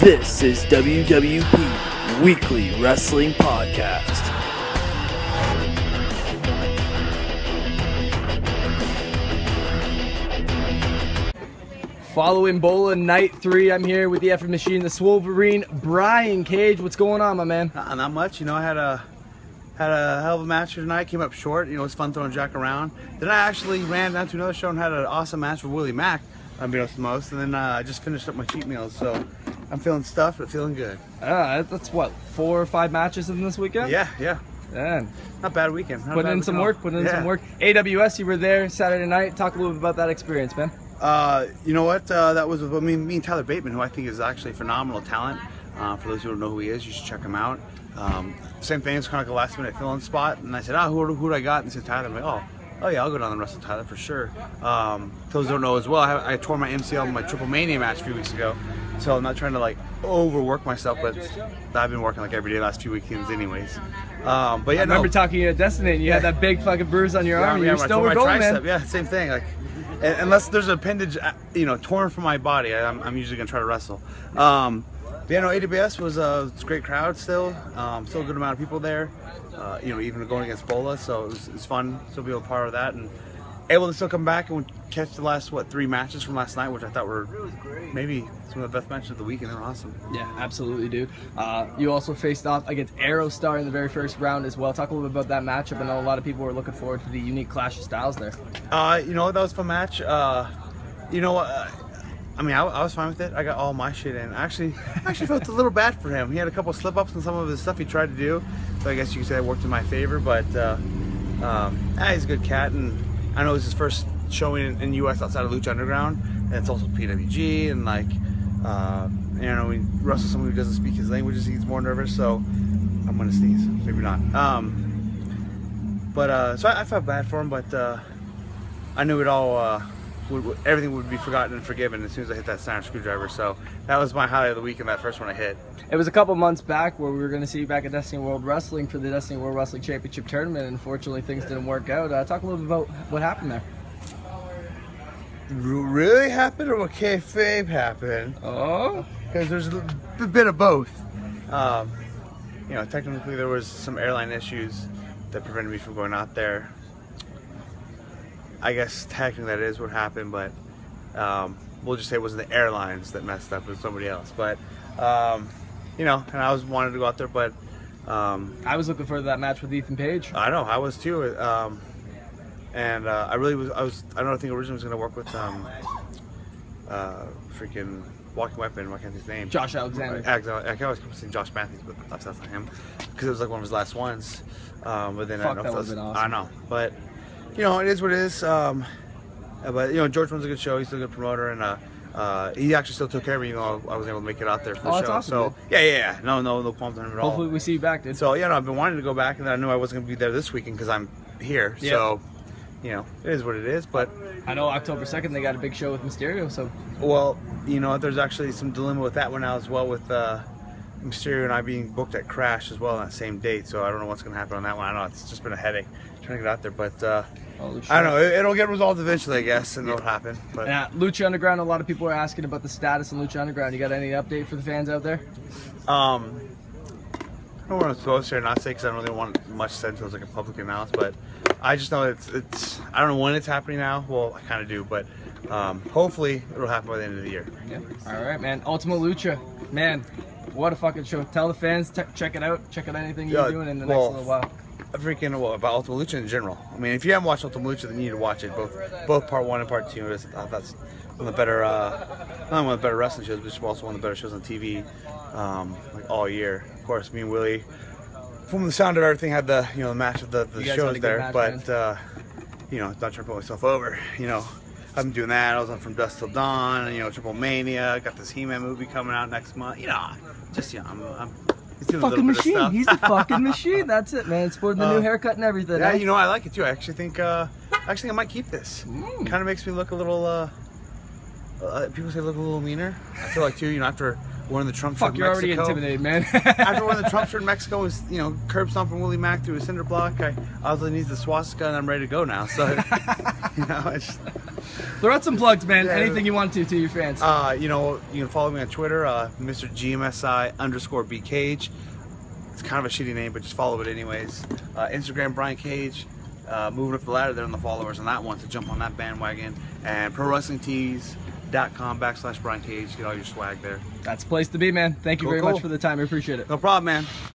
This is WWP Weekly Wrestling Podcast. Following Bola Night 3, I'm here with the effing machine, the Swolverine, Brian Cage. What's going on, my man? Not much. You know, I had a hell of a match tonight. Came up short. You know, it was fun throwing Jack around. Then I actually ran down to another show and had an awesome match with Willie Mack, unbeknownst to most. And then I just finished up my cheat meals, so I'm feeling stuffed but feeling good. That's what, 4 or 5 matches in this weekend? Yeah. Man. Not bad weekend. Putting in some work. AWS, you were there Saturday night. Talk a little bit about that experience, man. You know what? That was me and Tyler Bateman, who I think is actually phenomenal talent. For those who don't know who he is, you should check him out. Same thing, it's kind of like a last minute fill-in spot. And I said, who do I got? And he said, Tyler. I'm like, oh yeah, I'll go down and wrestle Tyler for sure. For those who don't know as well, I tore my MCL in my Triple Mania match a few weeks ago. So I'm not trying to like overwork myself, but I've been working like every day the last few weekends anyways. But yeah, I remember talking to Destiny and you had that big fucking bruise on your arm. Yeah, you still were going, man. Yeah, same thing. Like, unless there's an appendage, torn from my body, I'm usually gonna try to wrestle. Yeah, no, AWS was a great crowd still. Still a good amount of people there. Even going against Bola, so it was fun. Still be a part of that and able to still come back and catch the last 3 matches from last night, which I thought were maybe some of the best matches of the week, and they were awesome. Yeah, absolutely, dude. You also faced off against Aerostar in the very first round as well. Talk a little bit about that matchup. I know a lot of people were looking forward to the unique clash of styles there. That was a fun match. I was fine with it. I got all my shit in. I actually felt a little bad for him. He had a couple slip-ups in some of his stuff he tried to do, so I guess you could say it worked in my favor. But he's a good cat, and I know it was his first showing in U.S. outside of Lucha Underground, and it's also PWG, and we wrestle someone who doesn't speak his languages, he's more nervous. So I'm gonna sneeze, maybe not. So I felt bad for him, but I knew it all. Everything would be forgotten and forgiven as soon as I hit that center screwdriver. So that was my highlight of the weekend, that first one I hit. It was a couple months back where we were going to see you back at Destiny World Wrestling for the Destiny World Wrestling Championship Tournament, and unfortunately things didn't work out. Talk a little bit about what happened there. Really happened, or what kayfabe happened? Oh? Because there's a bit of both. Technically there was some airline issues that prevented me from going out there. I guess technically that is what happened, but we'll just say it wasn't the airlines that messed up, it was somebody else. But and I wanted to go out there, but I was looking forward to that match with Ethan Page. I know, I was too. And I really was. I don't think originally was going to work with freaking Walking Weapon. I can't think his name. Josh Alexander. I can always keep saying Josh Matthews, but that's not him because it was like one of his last ones. But then Fuck, that would have been awesome. I know, but. It is what it is. But George runs a good show. He's still a good promoter, and he actually still took care of me. I was able to make it out there for the show. That's awesome, so yeah. No qualms on him at all. Hopefully we see you back, dude. So I've been wanting to go back, and then I knew I wasn't going to be there this weekend because I'm here. Yep. So it is what it is. But I know October 2nd they got a big show with Mysterio. So there's actually some dilemma with that one now as well, with Mysterio and I being booked at Crash as well on that same date. So I don't know what's going to happen on that one. I know it's just been a headache trying to get out there, but I don't know. It'll get resolved eventually, I guess, and it'll happen. But Lucha Underground. A lot of people are asking about the status of Lucha Underground. You got any update for the fans out there? I don't want to close here and not say because I don't really want much said until it's like a public announce. But I just know it's. I don't know when it's happening now. Well, I kind of do, but hopefully it'll happen by the end of the year. Yeah. All right, man. Ultimate Lucha, man. What a fucking show. Tell the fans, check it out. Check out anything you're doing in the next little while. About Ultimate Lucha in general. I mean, if you haven't watched Ultimate Lucha, then you need to watch it. Both part 1 and part 2. That's one of the better, not only one of the better wrestling shows, but also one of the better shows on TV, all year. Of course, me and Willie, from the sound of everything, had the the match of the shows there. Match, but not trying to put myself over. I've been doing that. I was on From Dusk Till Dawn, and Triple Mania. Got this He-Man movie coming out next month. I'm fucking machine. He's the fucking machine. That's it, man. Sporting the new haircut and everything. Yeah, I like it too. I actually think I might keep this. Kind of makes me look a little. People say look a little meaner. I feel like too. After wearing the Trump shirt in Mexico. You're already intimidated, man. After wearing the Trump shirt in Mexico, was curb stomping Willie Mack through a cinder block. I also needs the swastika, and I'm ready to go now. So it's. Throw out some plugs, man. Anything you want to your fans. You know, you can follow me on Twitter, Mr. GMSI_BCage. It's kind of a shitty name, but just follow it anyways. Instagram, Brian Cage. Moving up the ladder there on the followers on that one, so jump on that bandwagon. And ProWrestlingTees.com/Brian Cage. Get all your swag there. That's the place to be, man. Thank you very much for the time. I appreciate it. No problem, man.